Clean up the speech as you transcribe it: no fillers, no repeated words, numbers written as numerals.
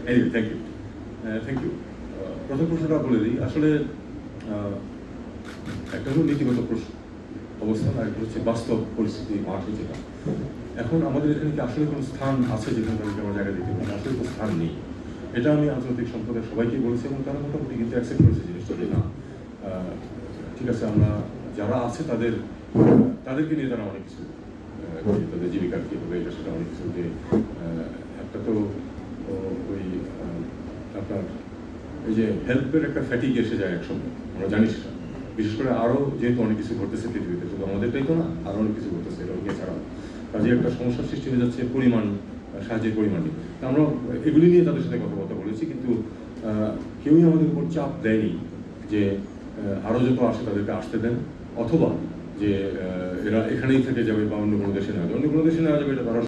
Anyway thank you. প্রথম প্রশ্নটা বলে দিই, আসলে একটা হলো নীতিগত প্রশ্ন অবস্থান, আর একটা হচ্ছে বাস্তব পরিস্থিতি মাঠে যেটা। এখন আমাদের এখানে কি আসলে কোনো স্থান আছে যেখানে তাদেরকে আমরা জায়গা দিতে পারি? আসলে কোনো স্থান নেই। এটা আমি আন্তর্জাতিক সম্প্রদায় সবাইকে বলেছি এবং তারা মোটামুটি কিন্তু অ্যাকসেপ্ট করেছে জিনিসটা যে না, ঠিক আছে, আমরা যারা আছে তাদেরকে নিয়ে তারা অনেক কিছু তাদের জীবিকার কী হবে এটা সেটা অনেক কিছু যে একটা তো ওই আপনার এই যে হেল্পের একটা ফ্যাটিক এসে যায় একসঙ্গে, আমরা জানি সেটা। বিশেষ করে আরও যেহেতু অনেক কিছু ঘটতেছে পৃথিবীতে, শুধু আমাদেরটাই তো না, আরও অনেক কিছু ঘটতেছে রোগী ছাড়াও, কাজে একটা সমস্যার সৃষ্টি হয়ে যাচ্ছে পরিমাণ, সাহায্যের পরিমাণ নিয়ে। আমরা এগুলি নিয়ে তাদের সাথে কথাবার্তা বলেছি, কিন্তু কেউই আমাদের উপর চাপ দেয়নি যে আরও যত আসে তাদেরকে আসতে দেন, অথবা যে এরা এখানেই থেকে যাবে বা অন্য কোনো দেশে নেওয়া যাবে। অন্য কোনো দেশে নেওয়া যাবে এটা তারা